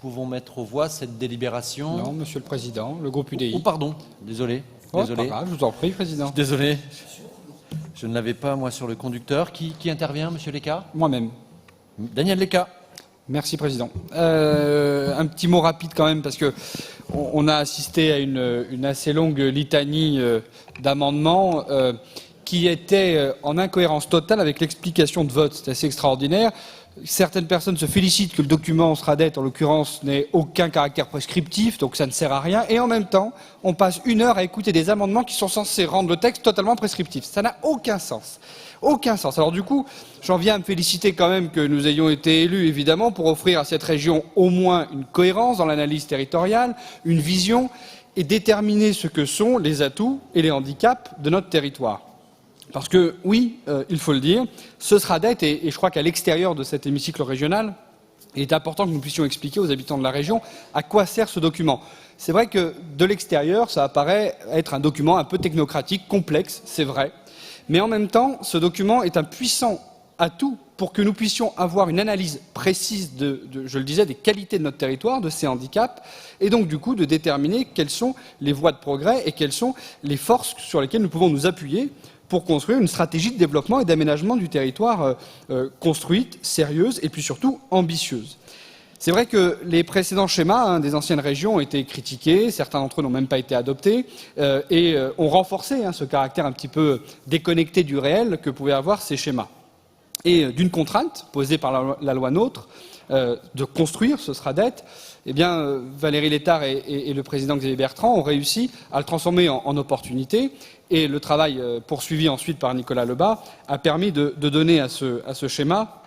pouvons mettre aux voix cette délibération. Non, Monsieur le Président, le groupe UDI. Oh, pardon, désolé. Oh, Désolé. pas grave, je vous en prie, Président. Désolé. Je ne l'avais pas, moi, sur le conducteur. Qui intervient, Monsieur Lecca? Moi-même. Daniel Lecca. Merci, Président. Un petit mot rapide quand même, parce que on a assisté à une assez longue litanie d'amendements qui étaient en incohérence totale avec l'explication de vote. C'est assez extraordinaire. Certaines personnes se félicitent que le document SRADET, en l'occurrence, n'ait aucun caractère prescriptif, donc ça ne sert à rien. Et en même temps, on passe 1 heure à écouter des amendements qui sont censés rendre le texte totalement prescriptif. Ça n'a aucun sens. Aucun sens. Alors du coup, j'en viens à me féliciter quand même que nous ayons été élus, évidemment, pour offrir à cette région au moins une cohérence dans l'analyse territoriale, une vision, et déterminer ce que sont les atouts et les handicaps de notre territoire. Parce que, oui, il faut le dire, ce SRADET, et je crois qu'à l'extérieur de cet hémicycle régional, il est important que nous puissions expliquer aux habitants de la région à quoi sert ce document. C'est vrai que de l'extérieur, ça apparaît être un document un peu technocratique, complexe, c'est vrai. Mais en même temps, ce document est un puissant atout pour que nous puissions avoir une analyse précise je le disais, des qualités de notre territoire, de ses handicaps, et donc du coup de déterminer quelles sont les voies de progrès et quelles sont les forces sur lesquelles nous pouvons nous appuyer pour construire une stratégie de développement et d'aménagement du territoire construite, sérieuse et puis surtout ambitieuse. C'est vrai que les précédents schémas des anciennes régions ont été critiqués, certains d'entre eux n'ont même pas été adoptés et ont renforcé ce caractère un petit peu déconnecté du réel que pouvaient avoir ces schémas. Et d'une contrainte posée par la loi NOTRe de construire ce SRADET, eh bien, Valérie Létard et le président Xavier Bertrand ont réussi à le transformer en opportunité. Et le travail poursuivi ensuite par Nicolas Lebas a permis de donner à ce schéma,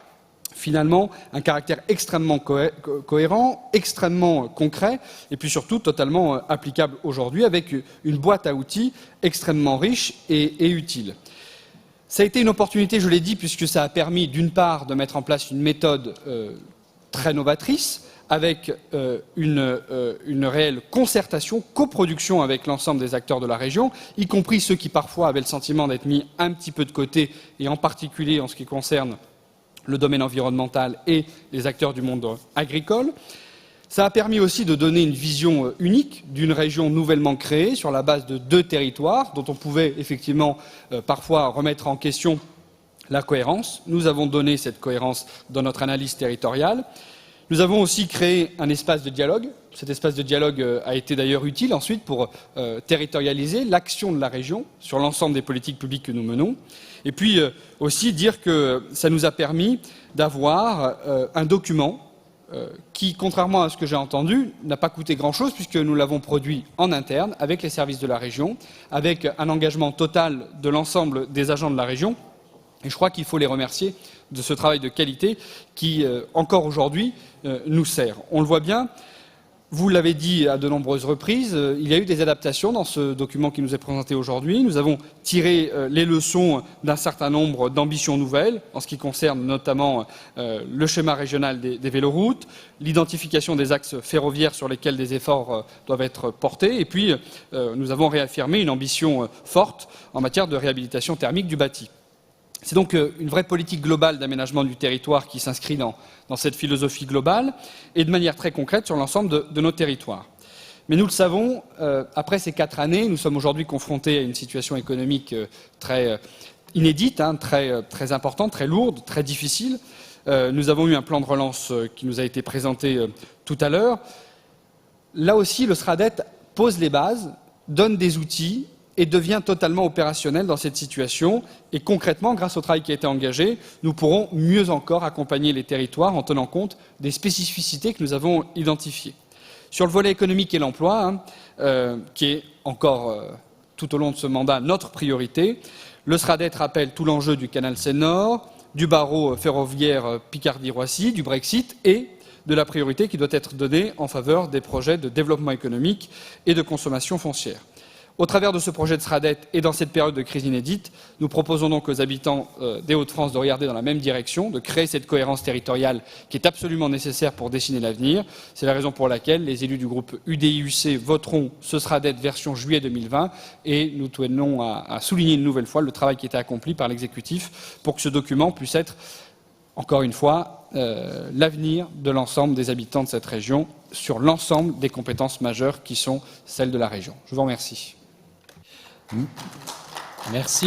finalement, un caractère extrêmement cohérent, extrêmement concret, et puis surtout totalement applicable aujourd'hui, avec une boîte à outils extrêmement riche et utile. Ça a été une opportunité, je l'ai dit, puisque ça a permis, d'une part, de mettre en place une méthode très novatrice, avec une réelle concertation, coproduction avec l'ensemble des acteurs de la région, y compris ceux qui parfois avaient le sentiment d'être mis un petit peu de côté, et en particulier en ce qui concerne le domaine environnemental et les acteurs du monde agricole. Ça a permis aussi de donner une vision unique d'une région nouvellement créée sur la base de 2 territoires dont on pouvait effectivement parfois remettre en question la cohérence. Nous avons donné cette cohérence dans notre analyse territoriale. Nous avons aussi créé un espace de dialogue. Cet espace de dialogue a été d'ailleurs utile ensuite pour territorialiser l'action de la région sur l'ensemble des politiques publiques que nous menons. Et puis aussi dire que ça nous a permis d'avoir un document qui, contrairement à ce que j'ai entendu, n'a pas coûté grand-chose puisque nous l'avons produit en interne avec les services de la région, avec un engagement total de l'ensemble des agents de la région. Et je crois qu'il faut les remercier de ce travail de qualité qui, encore aujourd'hui, nous sert. On le voit bien, vous l'avez dit à de nombreuses reprises, il y a eu des adaptations dans ce document qui nous est présenté aujourd'hui. Nous avons tiré les leçons d'un certain nombre d'ambitions nouvelles, en ce qui concerne notamment le schéma régional des véloroutes, l'identification des axes ferroviaires sur lesquels des efforts doivent être portés, et puis nous avons réaffirmé une ambition forte en matière de réhabilitation thermique du bâti. C'est donc une vraie politique globale d'aménagement du territoire qui s'inscrit dans cette philosophie globale et de manière très concrète sur l'ensemble de nos territoires. Mais nous le savons, après ces 4 années, nous sommes aujourd'hui confrontés à une situation économique très inédite, très importante, très lourde, très difficile. Nous avons eu un plan de relance qui nous a été présenté tout à l'heure. Là aussi, le SRADET pose les bases, donne des outils et devient totalement opérationnel dans cette situation. Et concrètement, grâce au travail qui a été engagé, nous pourrons mieux encore accompagner les territoires en tenant compte des spécificités que nous avons identifiées. Sur le volet économique et l'emploi, qui est encore tout au long de ce mandat notre priorité, le SRADET rappelle tout l'enjeu du canal Seine-Nord, du barreau ferroviaire Picardie-Roissy, du Brexit et de la priorité qui doit être donnée en faveur des projets de développement économique et de consommation foncière. Au travers de ce projet de SRADET et dans cette période de crise inédite, nous proposons donc aux habitants des Hauts-de-France de regarder dans la même direction, de créer cette cohérence territoriale qui est absolument nécessaire pour dessiner l'avenir. C'est la raison pour laquelle les élus du groupe UDI-UC voteront ce SRADET version juillet 2020 et nous tenons à souligner une nouvelle fois le travail qui a été accompli par l'exécutif pour que ce document puisse être, encore une fois, l'avenir de l'ensemble des habitants de cette région sur l'ensemble des compétences majeures qui sont celles de la région. Je vous remercie. Merci.